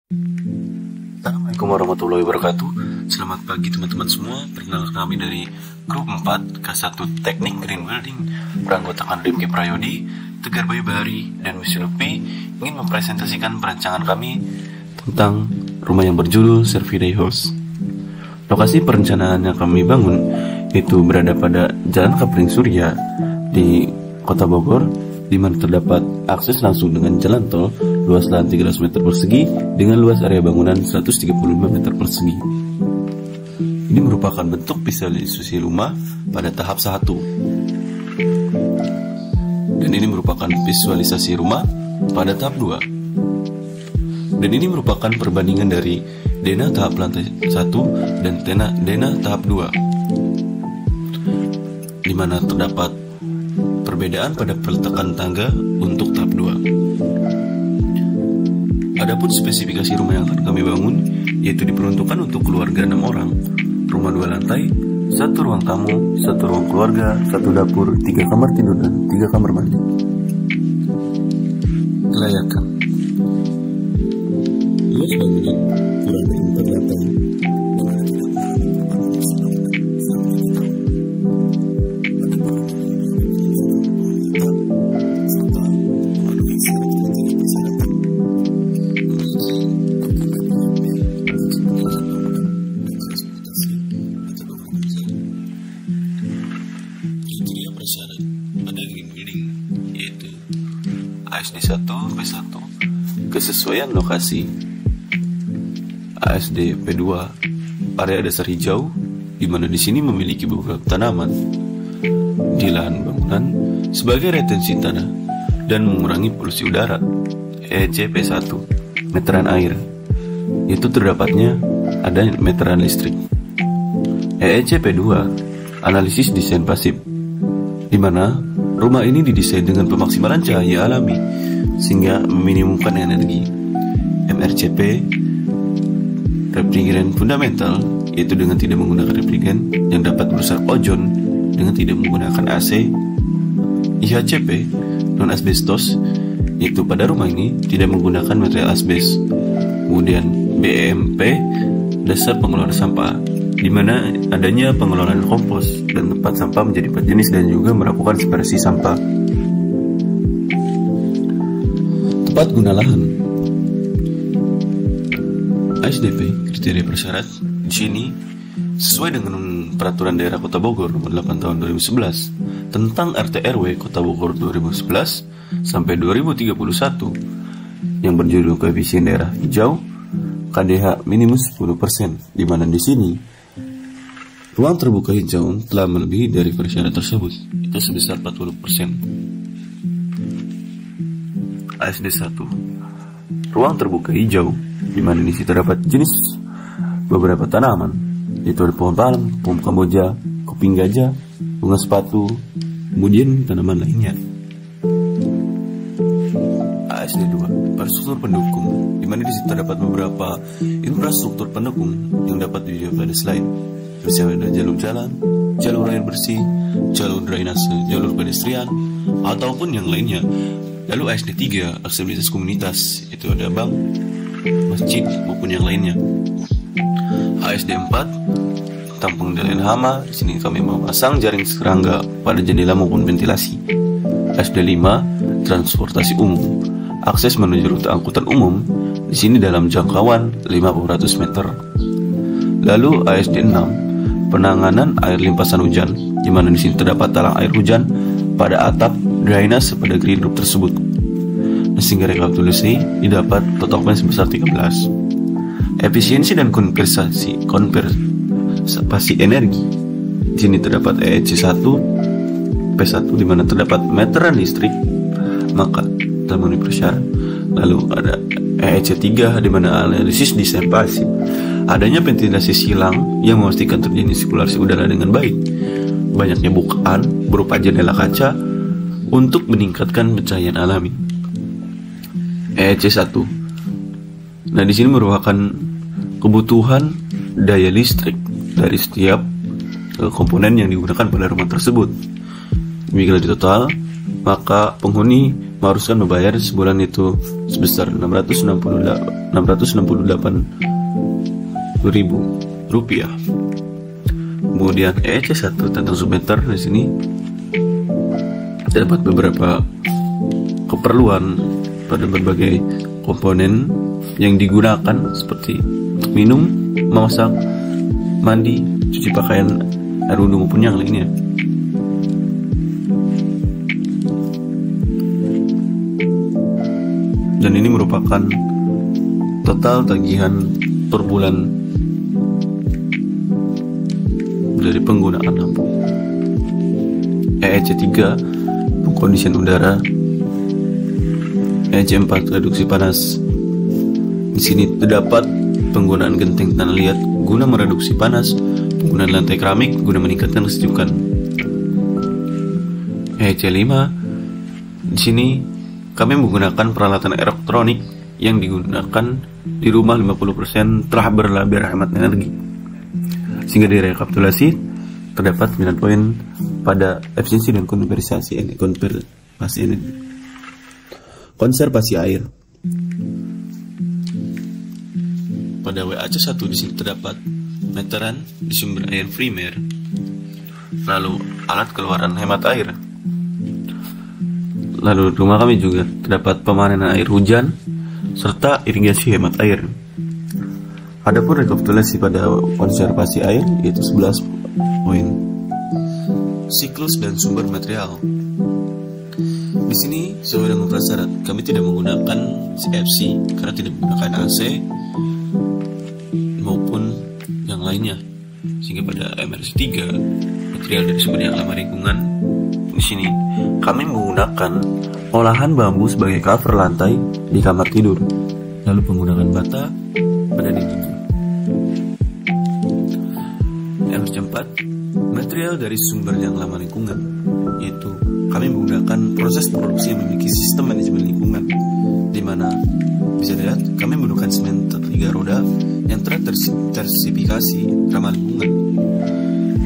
Assalamualaikum warahmatullahi wabarakatuh. Selamat pagi teman-teman semua. Perkenalkan kami dari grup 4 K1 Teknik Green Building beranggotakan Rimki Prayodi, Tegar Bayu Bahari, dan Wisnu Lutfi ingin mempresentasikan perancangan kami tentang rumah yang berjudul Serviday House. Lokasi perencanaan yang kami bangun itu berada pada Jalan Kapling Surya di Kota Bogor, di mana terdapat akses langsung dengan jalan tol luas lahan 300 meter persegi dengan luas area bangunan 135 meter persegi. Ini merupakan bentuk visualisasi rumah pada tahap 1. Dan ini merupakan visualisasi rumah pada tahap 2. Dan ini merupakan perbandingan dari denah tahap lantai 1 dan denah tahap 2, di mana terdapat perbedaan pada peletakan tangga untuk tahap 2. Adapun spesifikasi rumah yang akan kami bangun yaitu diperuntukkan untuk keluarga 6 orang. Rumah 2 lantai, 1 ruang tamu, 1 ruang keluarga, 1 dapur, 3 kamar tidur dan 3 kamar mandi. Kelayakan. Luas bangunan kurang dari 4 lantai. Pada green building yaitu ASD 1 P1 kesesuaian lokasi, ASD P2 area dasar hijau, di mana di sini memiliki beberapa tanaman di lahan bangunan sebagai retensi tanah dan mengurangi polusi udara. EEC P1 meteran air, yaitu terdapatnya ada meteran listrik. EEC P2 analisis desain pasif, di mana rumah ini didesain dengan pemaksimalan cahaya alami sehingga meminimumkan energi. MRCP refrigeran fundamental, yaitu dengan tidak menggunakan refrigeran yang dapat merusak ozon dengan tidak menggunakan AC. IHCP non asbestos, yaitu pada rumah ini tidak menggunakan material asbes. Kemudian BEMP dasar pengelolaan sampah, di mana adanya pengelolaan kompos dan tempat sampah menjadi 4 jenis dan juga melakukan separasi sampah. Tepat guna lahan. ASDP kriteria persyarat di sini sesuai dengan Peraturan Daerah Kota Bogor Nomor 8 Tahun 2011 tentang RT RW Kota Bogor 2011 sampai 2031 yang berjudul koefisien daerah hijau KDH minimum 10%, di mana di sini ruang terbuka hijau telah melebihi dari persyarat tersebut, itu sebesar 40%. ASD 1 ruang terbuka hijau, di mana di situ terdapat jenis beberapa tanaman, yaitu ada pohon palem, pohon kamboja, kuping gajah, bunga sepatu, kemudian tanaman lainnya. ASD 2 infrastruktur pendukung, di mana di situ terdapat beberapa infrastruktur pendukung yang dapat dilihat pada slide. Misalnya ada jalur jalan, jalur air bersih, jalur drainase, jalur pedestrian, ataupun yang lainnya. Lalu ASD 3 aksesibilitas komunitas, itu ada bank, masjid maupun yang lainnya. ASD 4 tentang pengendalian hama, di sini kami memasang jaring serangga pada jendela maupun ventilasi. ASD 5 transportasi umum, akses menuju rute angkutan umum, di sini dalam jangkauan 500 meter. Lalu ASD 6 penanganan air limpasan hujan, di mana di sini terdapat talang air hujan pada atap drainase pada green roof tersebut. Sehingga rekapitulasi didapat total poin sebesar 13. Efisiensi dan konservasi energi. Di sini terdapat EEC 1 P1, di mana terdapat meteran listrik, maka telah memenuhi persyarat. Lalu ada EEC 3, di mana analisis desain pasif, adanya ventilasi silang yang memastikan terjadi sirkulasi udara dengan baik, banyaknya bukaan berupa jendela kaca untuk meningkatkan pencahayaan alami. EEC 1. Nah, di sini merupakan kebutuhan daya listrik dari setiap komponen yang digunakan pada rumah tersebut. Bila di total, maka penghuni mengharuskan membayar sebulan itu sebesar 668.000 rupiah. Kemudian EEC 1 tentang submeter di sini terdapat beberapa keperluan pada berbagai komponen yang digunakan seperti untuk minum, memasak, mandi, cuci pakaian, air wudhu maupun yang lainnya. Dan ini merupakan total tagihan per bulan dari penggunaan lampu. EEC 3 pengkondisian udara, EEC 4 reduksi panas. Di sini terdapat penggunaan genteng tanah liat guna mereduksi panas, penggunaan lantai keramik guna meningkatkan kesejukan. EEC 5 di sini kami menggunakan peralatan elektronik yang digunakan di rumah 50% telah berlabel hemat energi. Sehingga direkapitulasi terdapat 9 poin pada efisiensi dan konservasi energi. Konservasi air. Pada WAC 1 di sini terdapat meteran di sumber air primer, lalu alat keluaran hemat air. Lalu rumah kami juga terdapat pemanenan air hujan serta irigasi hemat air. Adapun rekapitulasi pada konservasi air yaitu 11 poin. Siklus dan sumber material. Di sini sesuai dengan prasyarat kami tidak menggunakan CFC karena tidak menggunakan AC maupun yang lainnya. Sehingga pada MRC 3 material dari sumber yang ramah lingkungan, di sini kami menggunakan olahan bambu sebagai cover lantai di kamar tidur, lalu penggunaan bata pada dindingnya. Yang keempat, material dari sumber yang ramah lingkungan, yaitu kami menggunakan proses produksi yang memiliki sistem manajemen lingkungan, di mana bisa dilihat kami menggunakan semen 3 roda yang telah tersertifikasi ramah lingkungan.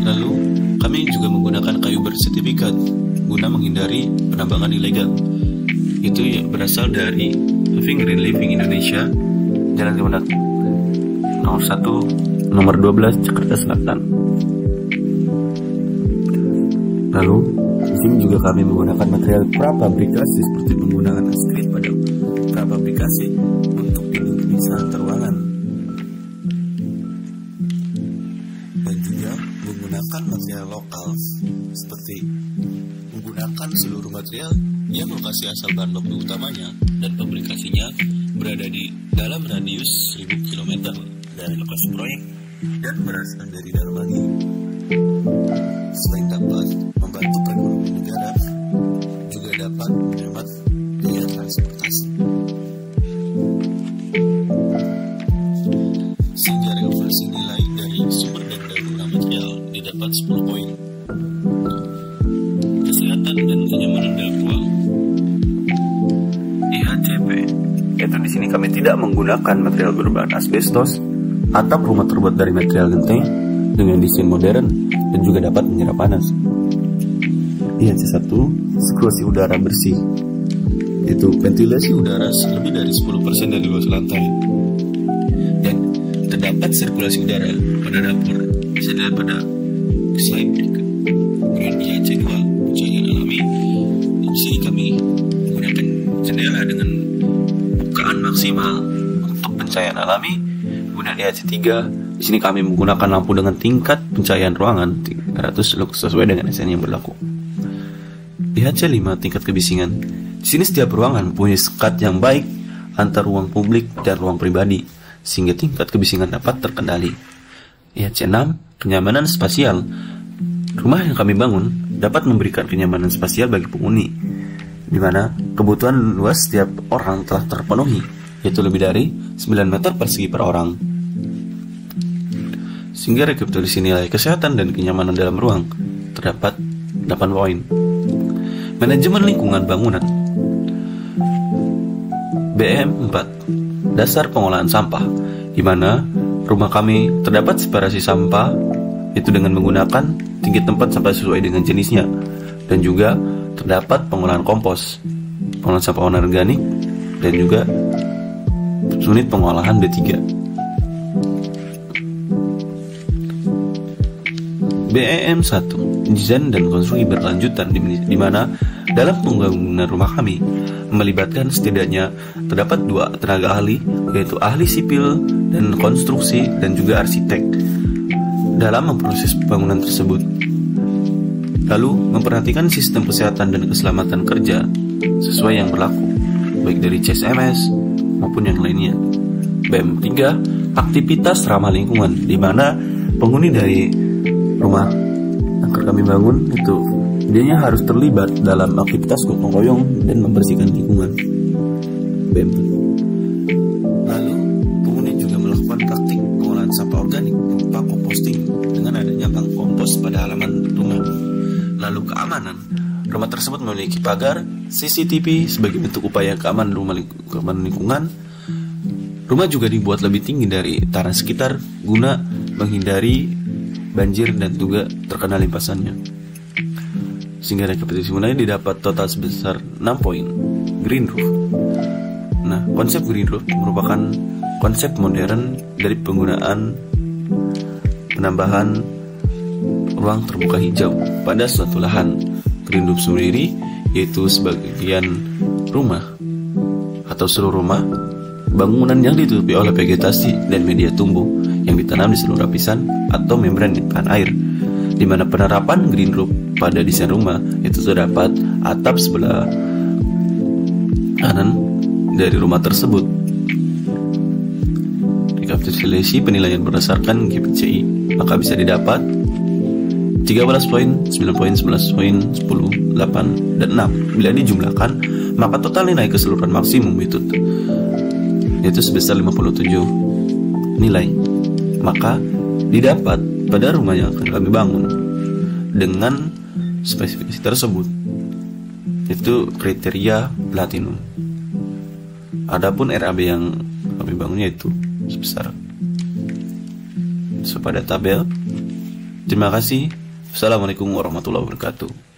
Lalu kami juga menggunakan kayu bersertifikat guna menghindari penambangan ilegal. Itu ya berasal dari Living Green Living Indonesia, Jalan Kemenat nomor 1, nomor 12, Jakarta Selatan. Lalu di sini juga kami menggunakan material prafabrikasi seperti penggunaan astrit pada prafabrikasi untuk dinding antar ruangan, dan juga menggunakan material lokal seperti menggunakan seluruh material yang lokasi asal bahan baku utamanya dan publikasinya berada di dalam radius 1000 km dari lokasi proyek dan berasal dari dalam negeri. Selain dapat membantu perekonomian negara, juga dapat menghemat biaya transportasi. Sehingga rekomendasi nilai dari sumber dan daur material didapat 10 poin. Kesehatan dan kenyamanan dalam ruang. IHCP, yaitu di sini kami tidak menggunakan material berbahan asbestos, atap rumah terbuat dari material genteng dengan desain modern dan juga dapat menyerap panas. IHC 1, sirkulasi udara bersih, yaitu ventilasi udara lebih dari 10% dari luas lantai, dan terdapat sirkulasi udara pada dapur. Bisa dilihat pada slide berikut. Kemudian IHC 2, pencahayaan alami. Di sini kami menggunakan jendela dengan bukaan maksimal untuk pencahayaan alami. Kemudian IHC 3, di sini kami menggunakan lampu dengan tingkat pencahayaan ruangan 300 lux sesuai dengan SN yang berlaku. IHC 5, tingkat kebisingan. Di sini setiap ruangan punya sekat yang baik antar ruang publik dan ruang pribadi sehingga tingkat kebisingan dapat terkendali. IHC 6, kenyamanan spasial. Rumah yang kami bangun dapat memberikan kenyamanan spasial bagi penghuni, di mana kebutuhan luas setiap orang telah terpenuhi, yaitu lebih dari 9 meter persegi per orang. Sehingga rekapitulasi nilai kesehatan dan kenyamanan dalam ruang terdapat 8 poin. Manajemen lingkungan bangunan. BM 4, dasar pengolahan sampah, di mana rumah kami terdapat separasi sampah, itu dengan menggunakan tinggi tempat sampah sesuai dengan jenisnya, dan juga terdapat pengolahan kompos. pengolahan sampah anorganik, dan juga unit pengolahan D3. BEM 1, desain dan konstruksi berkelanjutan, di mana dalam pembangunan rumah kami melibatkan setidaknya terdapat 2 tenaga ahli, yaitu ahli sipil dan konstruksi dan juga arsitek dalam memproses pembangunan tersebut. Lalu memperhatikan sistem kesehatan dan keselamatan kerja sesuai yang berlaku, baik dari CSMS maupun yang lainnya. BEM 3, aktivitas ramah lingkungan, di mana penghuni dari rumah yang kami bangun itu dia harus terlibat dalam aktivitas gotong royong dan membersihkan lingkungan. BEM. Lalu penghuni juga melakukan praktik pengolahan sampah organik berupa composting dengan adanya bank kompos pada halaman rumah. Lalu keamanan, rumah tersebut memiliki pagar CCTV sebagai bentuk upaya keamanan lingkungan. Rumah juga dibuat lebih tinggi dari tanah sekitar guna menghindari banjir dan juga terkena limpasannya. Sehingga rekapitulasi mulai didapat total sebesar 6 poin. Green roof. Nah, konsep green roof merupakan konsep modern dari penggunaan penambahan ruang terbuka hijau pada suatu lahan. Green roof sendiri yaitu sebagian rumah atau seluruh rumah bangunan yang ditutupi oleh vegetasi dan media tumbuh yang ditanam di seluruh lapisan atau membran di tahan air, di mana penerapan green roof pada desain rumah itu terdapat atap sebelah kanan dari rumah tersebut. Rekapitulasi penilaian berdasarkan GPCI, maka bisa didapat 13 poin, 9 poin, 11 poin, 10, 8, dan 6. Bila dijumlahkan, maka total nilai keseluruhan maksimum itu yaitu sebesar 57 nilai. Maka didapat pada rumah yang akan kami bangun dengan spesifikasi tersebut, itu kriteria platinum. Adapun RAB yang kami bangunnya itu sebesar pada tabel. Terima kasih. Assalamualaikum warahmatullahi wabarakatuh.